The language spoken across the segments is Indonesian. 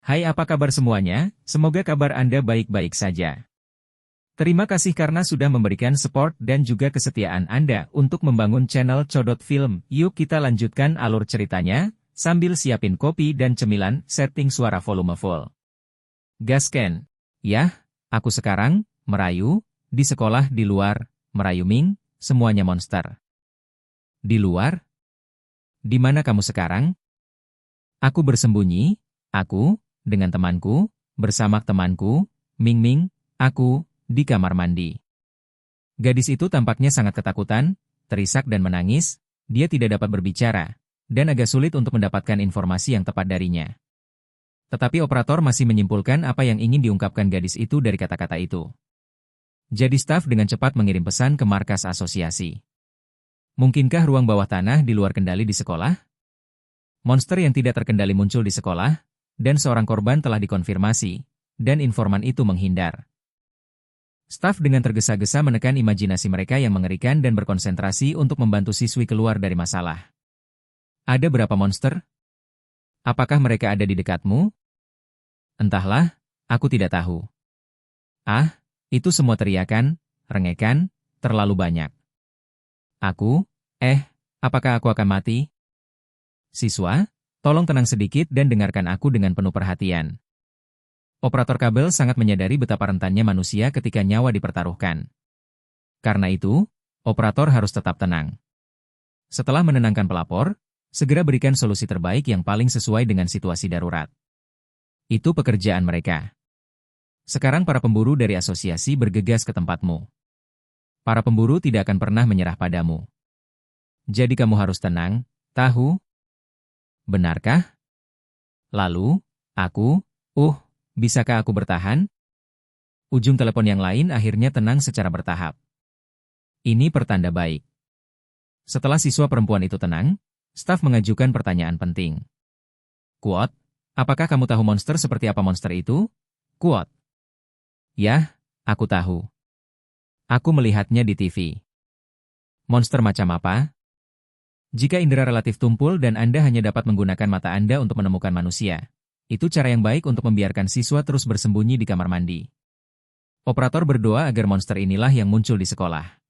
Hai, apa kabar semuanya? Semoga kabar Anda baik-baik saja. Terima kasih karena sudah memberikan support dan juga kesetiaan Anda untuk membangun channel Codot Film. Yuk kita lanjutkan alur ceritanya, sambil siapin kopi dan cemilan, setting suara volume full. Gasken. Yah, aku sekarang, merayu, di sekolah di luar, merayu Ming, semuanya monster. Di luar? Di mana kamu sekarang? Aku bersembunyi, dengan temanku, bersama temanku, Ming Ming, aku, di kamar mandi. Gadis itu tampaknya sangat ketakutan, terisak dan menangis, dia tidak dapat berbicara, dan agak sulit untuk mendapatkan informasi yang tepat darinya. Tetapi operator masih menyimpulkan apa yang ingin diungkapkan gadis itu dari kata-kata itu. Jadi staf dengan cepat mengirim pesan ke markas asosiasi. Mungkinkah ruang bawah tanah di luar kendali di sekolah? Monster yang tidak terkendali muncul di sekolah, dan seorang korban telah dikonfirmasi, dan informan itu menghindar. Staf dengan tergesa-gesa menekan imajinasi mereka yang mengerikan dan berkonsentrasi untuk membantu siswi keluar dari masalah. Ada berapa monster? Apakah mereka ada di dekatmu? Entahlah, aku tidak tahu. Ah, itu semua teriakan, rengekan, terlalu banyak. Apakah aku akan mati? Siswa, tolong tenang sedikit dan dengarkan aku dengan penuh perhatian. Operator kabel sangat menyadari betapa rentannya manusia ketika nyawa dipertaruhkan. Karena itu, operator harus tetap tenang. Setelah menenangkan pelapor, segera berikan solusi terbaik yang paling sesuai dengan situasi darurat. Itu pekerjaan mereka. Sekarang para pemburu dari asosiasi bergegas ke tempatmu. Para pemburu tidak akan pernah menyerah padamu. Jadi kamu harus tenang, tahu? Benarkah? Lalu, bisakah aku bertahan? Ujung telepon yang lain akhirnya tenang secara bertahap. Ini pertanda baik. Setelah siswa perempuan itu tenang, staf mengajukan pertanyaan penting. Quote, apakah kamu tahu monster seperti apa monster itu? Quote. Yah, aku tahu. Aku melihatnya di TV. Monster macam apa? Jika indera relatif tumpul dan Anda hanya dapat menggunakan mata Anda untuk menemukan manusia, itu cara yang baik untuk membiarkan siswa terus bersembunyi di kamar mandi. Operator berdoa agar monster inilah yang muncul di sekolah.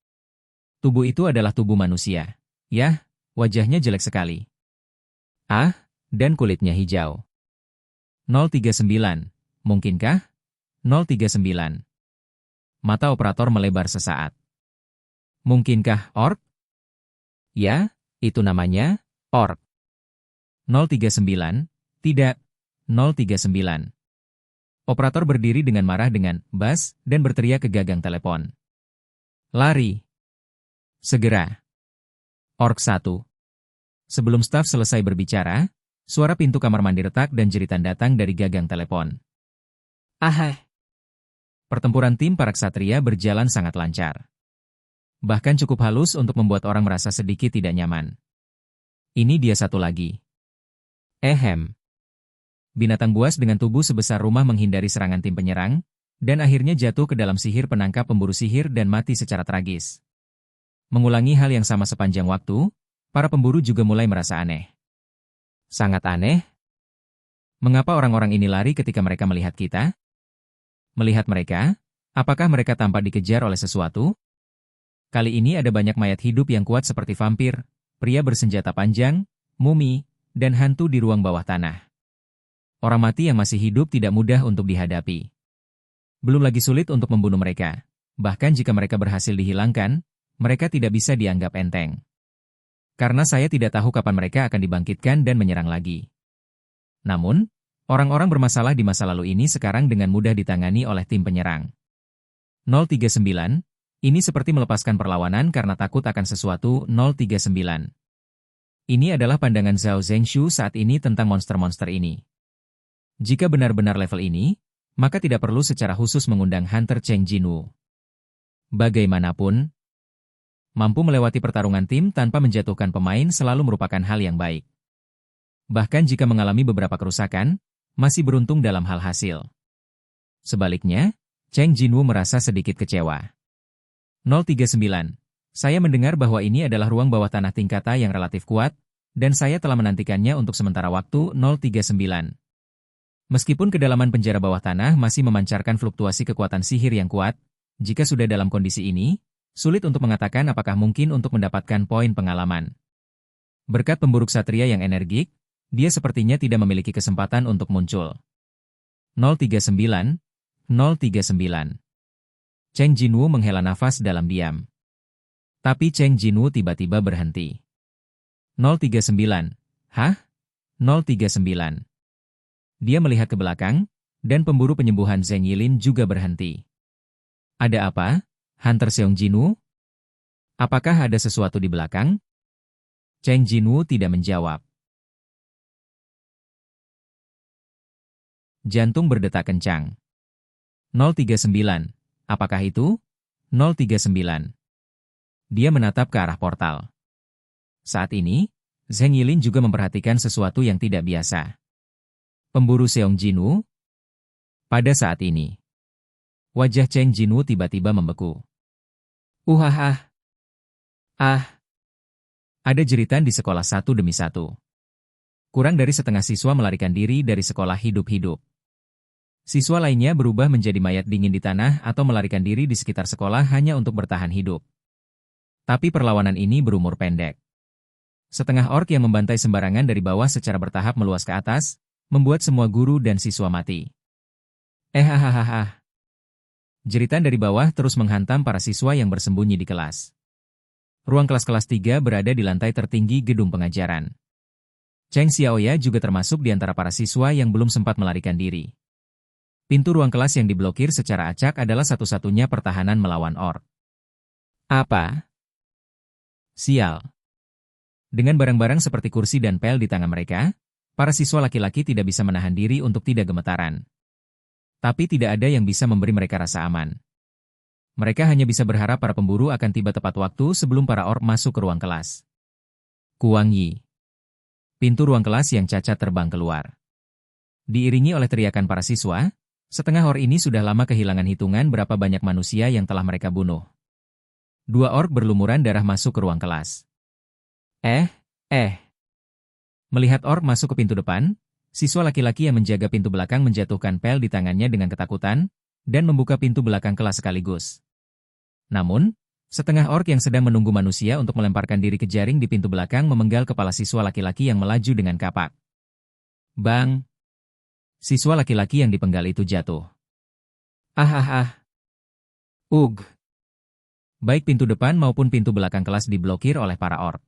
Tubuh itu adalah tubuh manusia. Yah, wajahnya jelek sekali. Dan kulitnya hijau. 039. Mungkinkah? 039. Mata operator melebar sesaat. Mungkinkah orc? Ya, itu namanya, orc. 039. Tidak. 039. Operator berdiri dengan marah dengan bas dan berteriak ke gagang telepon. Lari. Segera. Orc 1. Sebelum staf selesai berbicara, suara pintu kamar mandi retak dan jeritan datang dari gagang telepon. Pertempuran tim para ksatria berjalan sangat lancar. Bahkan cukup halus untuk membuat orang merasa sedikit tidak nyaman. Ini dia satu lagi. Binatang buas dengan tubuh sebesar rumah menghindari serangan tim penyerang, dan akhirnya jatuh ke dalam sihir penangkap pemburu sihir dan mati secara tragis. Mengulangi hal yang sama sepanjang waktu, para pemburu juga mulai merasa aneh. Sangat aneh? Mengapa orang-orang ini lari ketika mereka melihat kita? Melihat mereka, apakah mereka tampak dikejar oleh sesuatu? Kali ini ada banyak mayat hidup yang kuat seperti vampir, pria bersenjata panjang, mumi, dan hantu di ruang bawah tanah. Orang mati yang masih hidup tidak mudah untuk dihadapi. Belum lagi sulit untuk membunuh mereka. Bahkan jika mereka berhasil dihilangkan, mereka tidak bisa dianggap enteng. Karena saya tidak tahu kapan mereka akan dibangkitkan dan menyerang lagi. Namun, orang-orang bermasalah di masa lalu ini sekarang dengan mudah ditangani oleh tim penyerang. 039, ini seperti melepaskan perlawanan karena takut akan sesuatu. 039. Ini adalah pandangan Zhao Zhengshu saat ini tentang monster-monster ini. Jika benar-benar level ini, maka tidak perlu secara khusus mengundang Hunter Cheng Jinwoo. Bagaimanapun, mampu melewati pertarungan tim tanpa menjatuhkan pemain selalu merupakan hal yang baik. Bahkan jika mengalami beberapa kerusakan, masih beruntung dalam hal hasil. Sebaliknya, Cheng Jinwoo merasa sedikit kecewa. 039. Saya mendengar bahwa ini adalah ruang bawah tanah tingkata yang relatif kuat, dan saya telah menantikannya untuk sementara waktu. 039. Meskipun kedalaman penjara bawah tanah masih memancarkan fluktuasi kekuatan sihir yang kuat, jika sudah dalam kondisi ini, sulit untuk mengatakan apakah mungkin untuk mendapatkan poin pengalaman. Berkat pemburu ksatria yang energik, dia sepertinya tidak memiliki kesempatan untuk muncul. 039, 039. Cheng Jinwoo menghela nafas dalam diam. Tapi Cheng Jinwoo tiba-tiba berhenti. 039. Hah? 039. Dia melihat ke belakang, dan pemburu penyembuhan Zheng Yilin juga berhenti. Ada apa, Hunter Seong Jinwoo? Apakah ada sesuatu di belakang? Cheng Jinwoo tidak menjawab. Jantung berdetak kencang. 039. Apakah itu? 039. Dia menatap ke arah portal. Saat ini, Zheng Yilin juga memperhatikan sesuatu yang tidak biasa. Pemburu Seong Jinwoo? Pada saat ini, wajah Cheng Jinwoo tiba-tiba membeku. Uhahah. Ada jeritan di sekolah satu demi satu. Kurang dari setengah siswa melarikan diri dari sekolah hidup-hidup. Siswa lainnya berubah menjadi mayat dingin di tanah atau melarikan diri di sekitar sekolah hanya untuk bertahan hidup. Tapi perlawanan ini berumur pendek. Setengah orc yang membantai sembarangan dari bawah secara bertahap meluas ke atas, membuat semua guru dan siswa mati. Jeritan dari bawah terus menghantam para siswa yang bersembunyi di kelas. Ruang kelas-kelas 3 berada di lantai tertinggi gedung pengajaran. Cheng Xiaoya juga termasuk di antara para siswa yang belum sempat melarikan diri. Pintu ruang kelas yang diblokir secara acak adalah satu-satunya pertahanan melawan orc. Apa? Sial. Dengan barang-barang seperti kursi dan pel di tangan mereka, para siswa laki-laki tidak bisa menahan diri untuk tidak gemetaran. Tapi tidak ada yang bisa memberi mereka rasa aman. Mereka hanya bisa berharap para pemburu akan tiba tepat waktu sebelum para orc masuk ke ruang kelas. Kuang Yi. Pintu ruang kelas yang cacat terbang keluar. Diiringi oleh teriakan para siswa, setengah orc ini sudah lama kehilangan hitungan berapa banyak manusia yang telah mereka bunuh. 2 orc berlumuran darah masuk ke ruang kelas. Melihat orc masuk ke pintu depan, siswa laki-laki yang menjaga pintu belakang menjatuhkan pel di tangannya dengan ketakutan, dan membuka pintu belakang kelas sekaligus. Namun, setengah orc yang sedang menunggu manusia untuk melemparkan diri ke jaring di pintu belakang memenggal kepala siswa laki-laki yang melaju dengan kapak. Bang! Siswa laki-laki yang dipenggal itu jatuh. Ugh! Baik pintu depan maupun pintu belakang kelas diblokir oleh para orc.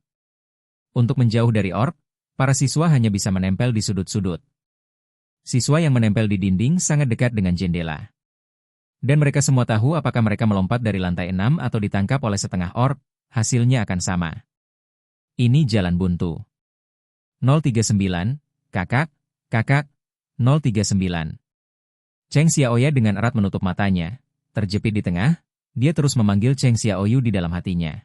Untuk menjauh dari orc, para siswa hanya bisa menempel di sudut-sudut. Siswa yang menempel di dinding sangat dekat dengan jendela. Dan mereka semua tahu apakah mereka melompat dari lantai 6 atau ditangkap oleh setengah orc, hasilnya akan sama. Ini jalan buntu. 039, kakak, 039. Cheng Xiaoya dengan erat menutup matanya, terjepit di tengah, dia terus memanggil Cheng Xiaoyu di dalam hatinya.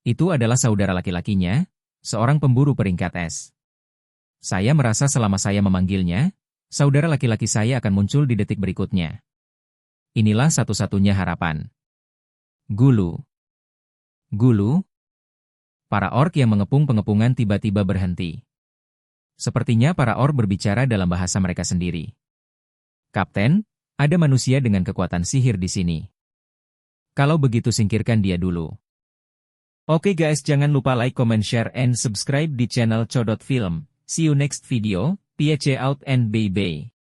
Itu adalah saudara laki-lakinya, seorang pemburu peringkat S. Saya merasa selama saya memanggilnya, saudara laki-laki saya akan muncul di detik berikutnya. Inilah satu-satunya harapan. Gulu. Para orc yang mengepung pengepungan tiba-tiba berhenti. Sepertinya para orc berbicara dalam bahasa mereka sendiri. Kapten, ada manusia dengan kekuatan sihir di sini. Kalau begitu singkirkan dia dulu. Oke guys, jangan lupa like, comment, share, and subscribe di channel Codot Film. See you next video, PHC out and bye-bye.